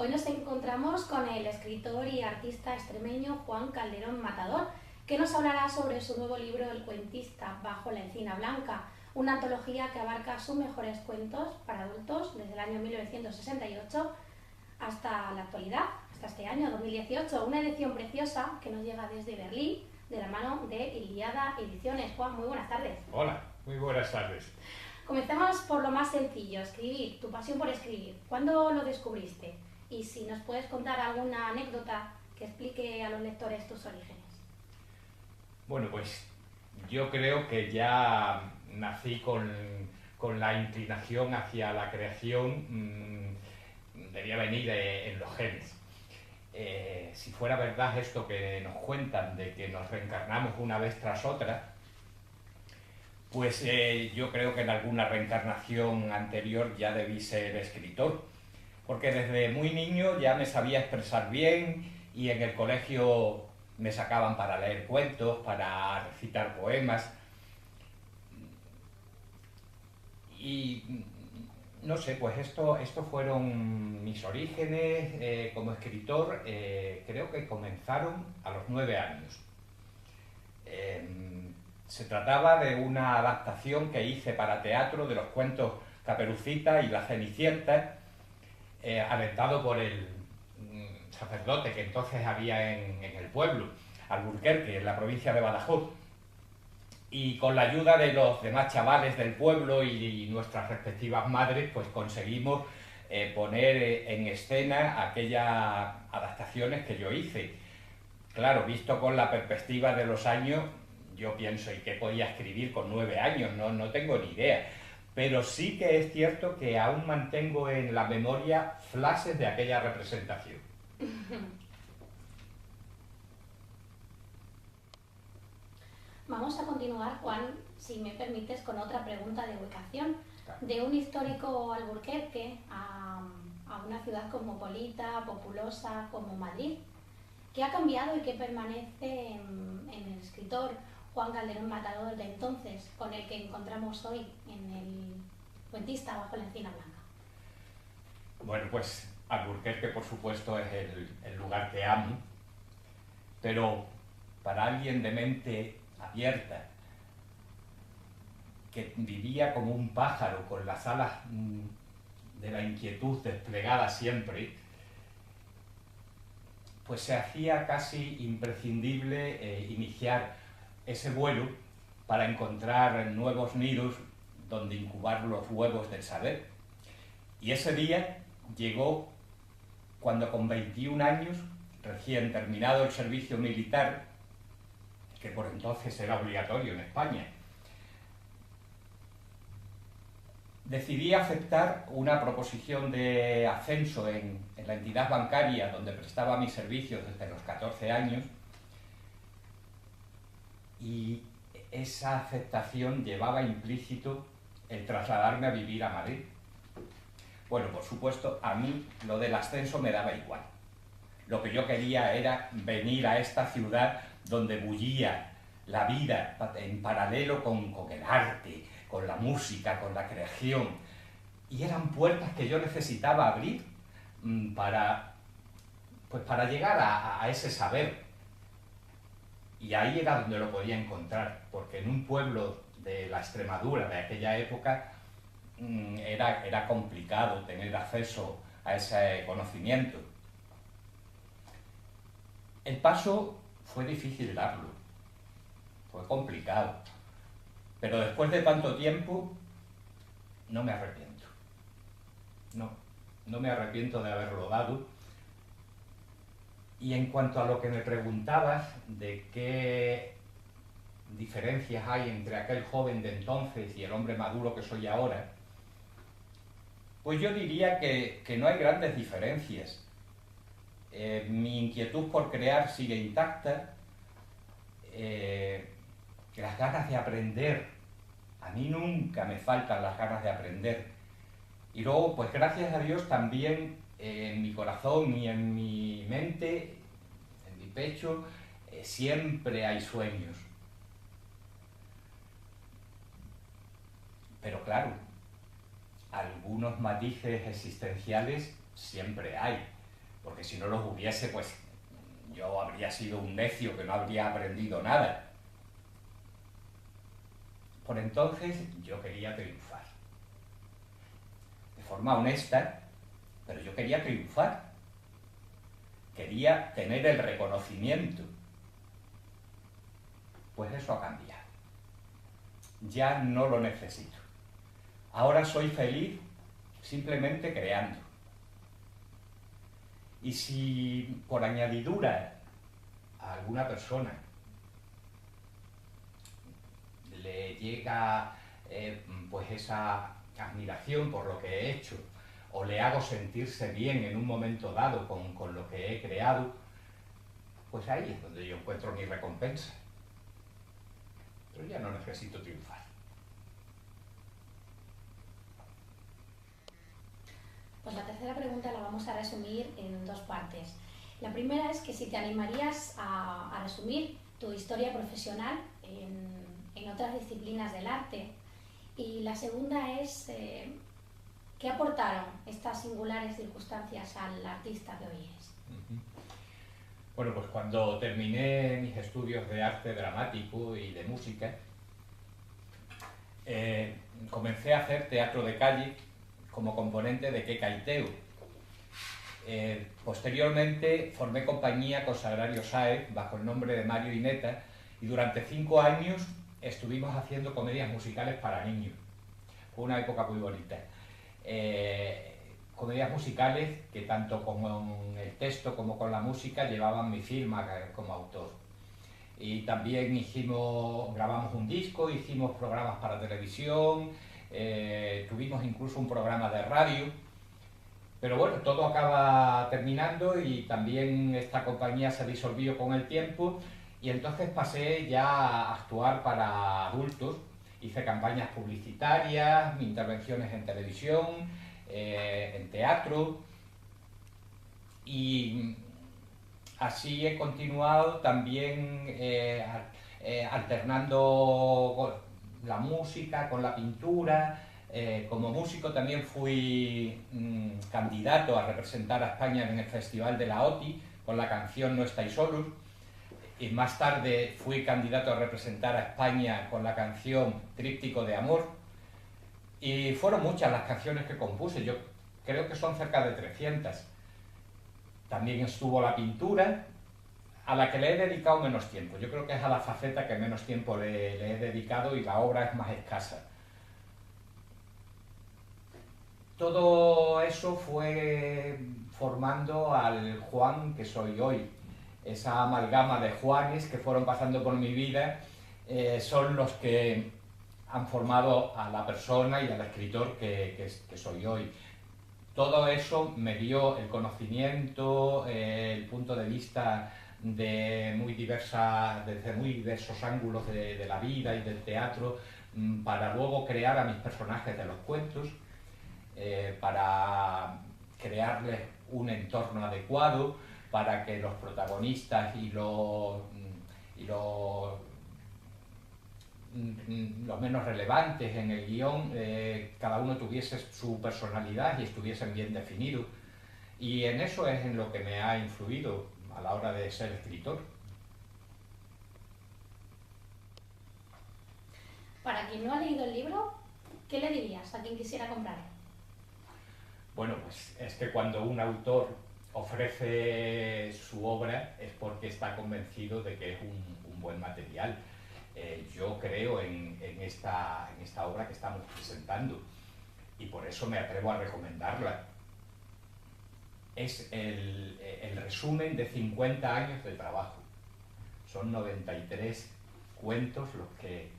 Hoy nos encontramos con el escritor y artista extremeño Juan Calderón Matador, que nos hablará sobre su nuevo libro El cuentista bajo la encina blanca, una antología que abarca sus mejores cuentos para adultos desde el año 1968 hasta la actualidad, hasta este año 2018, una edición preciosa que nos llega desde Berlín, de la mano de Ilíada Ediciones. Juan, muy buenas tardes. Hola, muy buenas tardes. Comencemos por lo más sencillo, escribir, tu pasión por escribir. ¿Cuándo lo descubriste? Y si nos puedes contar alguna anécdota que explique a los lectores tus orígenes. Bueno, pues yo creo que ya nací con la inclinación hacia la creación, debía venir en los genes. Si fuera verdad esto que nos cuentan de que nos reencarnamos una vez tras otra, pues yo creo que en alguna reencarnación anterior ya debí ser escritor, porque desde muy niño ya me sabía expresar bien y en el colegio me sacaban para leer cuentos, para recitar poemas y no sé, pues estos fueron mis orígenes como escritor. Creo que comenzaron a los 9 años. Se trataba de una adaptación que hice para teatro de los cuentos Caperucita y la Cenicienta, alentado por el sacerdote que entonces había en el pueblo, Alburquerque, en la provincia de Badajoz. Y con la ayuda de los demás chavales del pueblo y nuestras respectivas madres, pues conseguimos poner en escena aquellas adaptaciones que yo hice. Claro, visto con la perspectiva de los años, yo pienso, ¿y qué podía escribir con 9 años? No tengo ni idea. Pero sí que es cierto que aún mantengo en la memoria flashes de aquella representación. Vamos a continuar, Juan, si me permites, con otra pregunta de ubicación. Claro. De un histórico Alburquerque a una ciudad cosmopolita, populosa como Madrid. ¿Qué ha cambiado y qué permanece en el escritor Juan Calderón Matador de entonces, con el que encontramos hoy en el cuentista bajo la encina blanca? Bueno, pues Alburquerque, por supuesto, es el lugar que amo, pero para alguien de mente abierta, que vivía como un pájaro con las alas de la inquietud desplegadas siempre, pues se hacía casi imprescindible iniciar ese vuelo para encontrar nuevos nidos donde incubar los huevos del saber. Y ese día llegó cuando con 21 años, recién terminado el servicio militar, que por entonces era obligatorio en España, decidí aceptar una proposición de ascenso en la entidad bancaria donde prestaba mis servicios desde los 14 años, y esa aceptación llevaba implícito el trasladarme a vivir a Madrid. Bueno, por supuesto, a mí lo del ascenso me daba igual. Lo que yo quería era venir a esta ciudad donde bullía la vida en paralelo con el arte, con la música, con la creación. Y eran puertas que yo necesitaba abrir para llegar a ese saber. Y ahí era donde lo podía encontrar, porque en un pueblo de la Extremadura de aquella época era complicado tener acceso a ese conocimiento. El paso fue difícil darlo, fue complicado, pero después de tanto tiempo no me arrepiento. No me arrepiento de haberlo dado. Y en cuanto a lo que me preguntabas de qué diferencias hay entre aquel joven de entonces y el hombre maduro que soy ahora, pues yo diría que no hay grandes diferencias. Mi inquietud por crear sigue intacta, las ganas de aprender, a mí nunca me faltan las ganas de aprender. Y luego, pues gracias a Dios también en mi corazón y en mi mente, en mi pecho, siempre hay sueños. Pero claro, algunos matices existenciales siempre hay. porque si no los hubiese, pues yo habría sido un necio que no habría aprendido nada. Por entonces yo quería triunfar, de forma honesta, pero yo quería triunfar, quería tener el reconocimiento. Pues eso ha cambiado, ya no lo necesito. Ahora soy feliz simplemente creando. Y si por añadidura a alguna persona le llega pues esa admiración por lo que he hecho, o le hago sentirse bien en un momento dado con lo que he creado, pues ahí es donde yo encuentro mi recompensa. Pero ya no necesito triunfar. Pues la tercera pregunta la vamos a resumir en dos partes. La primera es que si te animarías a resumir tu historia profesional en otras disciplinas del arte. Y la segunda es ¿qué aportaron estas singulares circunstancias al artista que hoy es? Bueno, pues cuando terminé mis estudios de arte dramático y de música, comencé a hacer teatro de calle como componente de Quecaiteu. Posteriormente formé compañía con Sagrario Sáez bajo el nombre de Mario Ineta y durante 5 años estuvimos haciendo comedias musicales para niños. Fue una época muy bonita. Comedias musicales que tanto con el texto como con la música llevaban mi firma como autor. Y también grabamos un disco, hicimos programas para televisión, tuvimos incluso un programa de radio. Pero bueno, todo acaba terminando y también esta compañía se disolvió con el tiempo y entonces pasé ya a actuar para adultos. Hice campañas publicitarias, intervenciones en televisión, en teatro y así he continuado también alternando la música con la pintura. Como músico también fui candidato a representar a España en el Festival de la OTI con la canción No estáis solos, y más tarde fui candidato a representar a España con la canción Tríptico de Amor, y fueron muchas las canciones que compuse, yo creo que son cerca de 300. También estuvo la pintura, a la que le he dedicado menos tiempo. Yo creo que es a la faceta que menos tiempo le he dedicado y la obra es más escasa. Todo eso fue formando al Juan que soy hoy. Esa amalgama de Juanes que fueron pasando por mi vida son los que han formado a la persona y al escritor que soy hoy. Todo eso me dio el conocimiento, el punto de vista desde muy diversos ángulos de la vida y del teatro, para luego crear a mis personajes de los cuentos, para crearles un entorno adecuado, para que los protagonistas y los menos relevantes en el guión, cada uno tuviese su personalidad y estuviesen bien definidos. Y en eso es en lo que me ha influido a la hora de ser escritor. Para quien no ha leído el libro, ¿qué le dirías a quien quisiera comprarlo? Bueno, pues es que cuando un autor ofrece su obra es porque está convencido de que es un buen material. Yo creo en esta obra que estamos presentando y por eso me atrevo a recomendarla. Es el resumen de 50 años de trabajo. Son 93 cuentos los que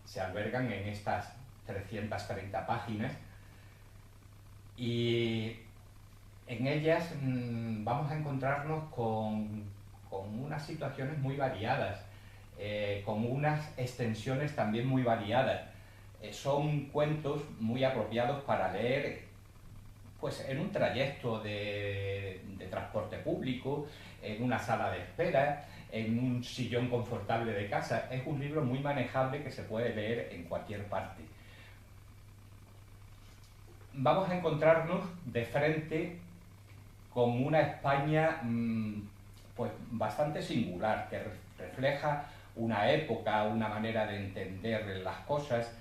se albergan en estas 330 páginas y en ellas vamos a encontrarnos con unas situaciones muy variadas, con unas extensiones también muy variadas. Son cuentos muy apropiados para leer pues en un trayecto de transporte público, en una sala de espera, en un sillón confortable de casa. Es un libro muy manejable que se puede leer en cualquier parte. Vamos a encontrarnos de frente con una España pues bastante singular, que refleja una época, una manera de entender las cosas.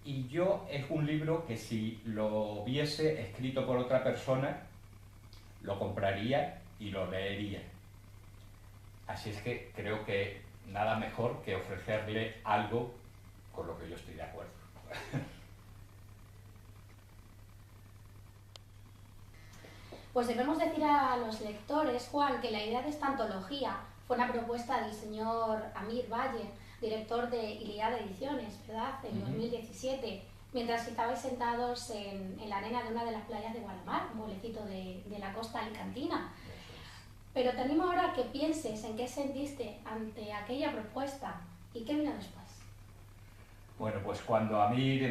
Y yo es un libro que si lo viese escrito por otra persona, lo compraría y lo leería. Así es que creo que nada mejor que ofrecerle algo con lo que yo estoy de acuerdo. Pues debemos decir a los lectores, Juan, que la idea de esta antología fue una propuesta del señor Amir Valle, director de Iliada Ediciones, ¿verdad?, en 2017, mientras estabais sentados en la arena de una de las playas de Guadalmar, un pueblecito de la costa alicantina. Pero te animo ahora a que pienses en qué sentiste ante aquella propuesta y qué vino después. Bueno, pues cuando Amir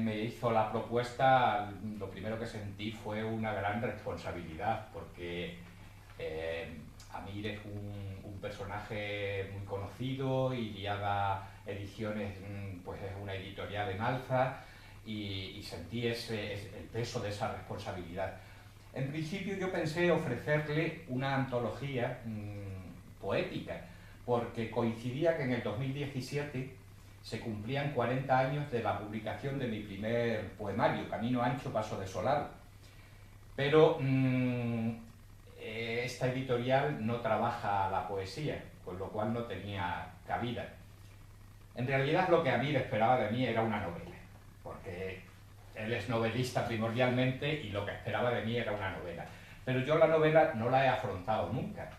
me hizo la propuesta, lo primero que sentí fue una gran responsabilidad, porque Amir es un personaje muy conocido, Iliada Ediciones pues es una editorial en alza, y sentí el peso de esa responsabilidad. En principio yo pensé ofrecerle una antología poética, porque coincidía que en el 2017 se cumplían 40 años de la publicación de mi primer poemario, Camino Ancho, Paso Desolado. Pero esta editorial no trabaja la poesía, con lo cual no tenía cabida. En realidad lo que Amir esperaba de mí era una novela, porque él es novelista primordialmente y lo que esperaba de mí era una novela. Pero yo la novela no la he afrontado nunca.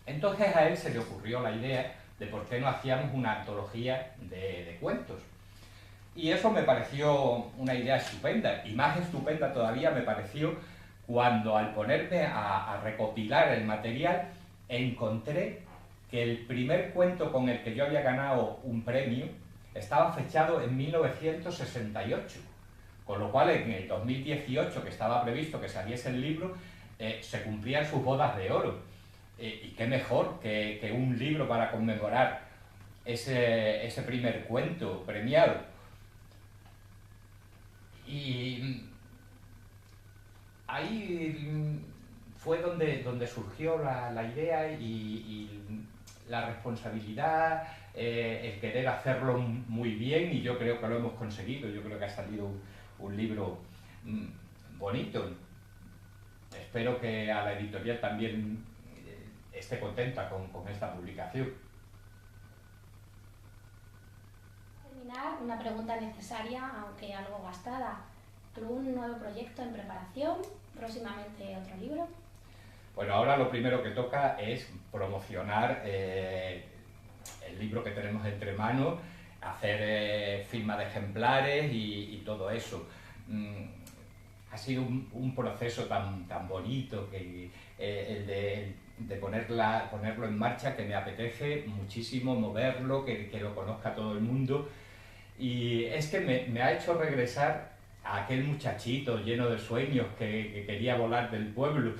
Entonces a él se le ocurrió la idea de por qué no hacíamos una antología de cuentos. Y eso me pareció una idea estupenda, y más estupenda todavía me pareció cuando al ponerme a recopilar el material encontré que el primer cuento con el que yo había ganado un premio estaba fechado en 1968, con lo cual en el 2018, que estaba previsto que saliese el libro, se cumplían sus bodas de oro. Y qué mejor que un libro para conmemorar ese primer cuento premiado. Y ahí fue donde surgió la idea y la responsabilidad, el querer hacerlo muy bien, y yo creo que lo hemos conseguido. Yo creo que ha salido un libro bonito. Espero que a la editorial también esté contenta con esta publicación. Terminar, una pregunta necesaria, aunque algo gastada. ¿Algún nuevo proyecto en preparación? ¿Próximamente otro libro? Bueno, ahora lo primero que toca es promocionar el libro que tenemos entre manos, hacer firma de ejemplares y todo eso. Ha sido un proceso tan bonito que el de ponerlo en marcha, que me apetece muchísimo moverlo, que lo conozca todo el mundo. Y es que me ha hecho regresar a aquel muchachito lleno de sueños que quería volar del pueblo.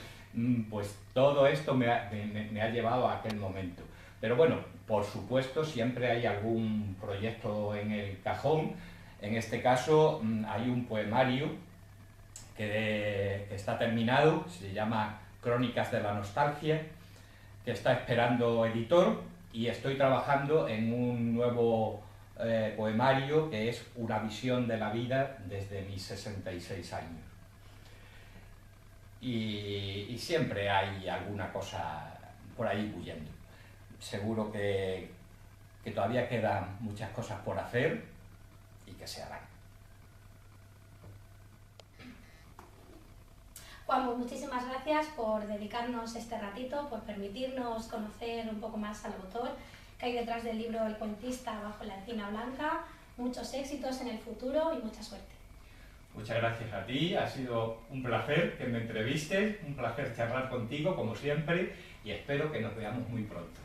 Pues todo esto me ha llevado a aquel momento. Pero bueno, por supuesto siempre hay algún proyecto en el cajón. En este caso hay un poemario que está terminado, se llama Crónicas de la Nostalgia, que está esperando editor, y estoy trabajando en un nuevo poemario que es una visión de la vida desde mis 66 años. Y siempre hay alguna cosa por ahí bullendo. Seguro que todavía quedan muchas cosas por hacer y que se harán. Juan, pues muchísimas gracias por dedicarnos este ratito, por permitirnos conocer un poco más al autor que hay detrás del libro El cuentista bajo la encina blanca. Muchos éxitos en el futuro y mucha suerte. Muchas gracias a ti, ha sido un placer que me entrevistes, un placer charlar contigo como siempre, y espero que nos veamos muy pronto.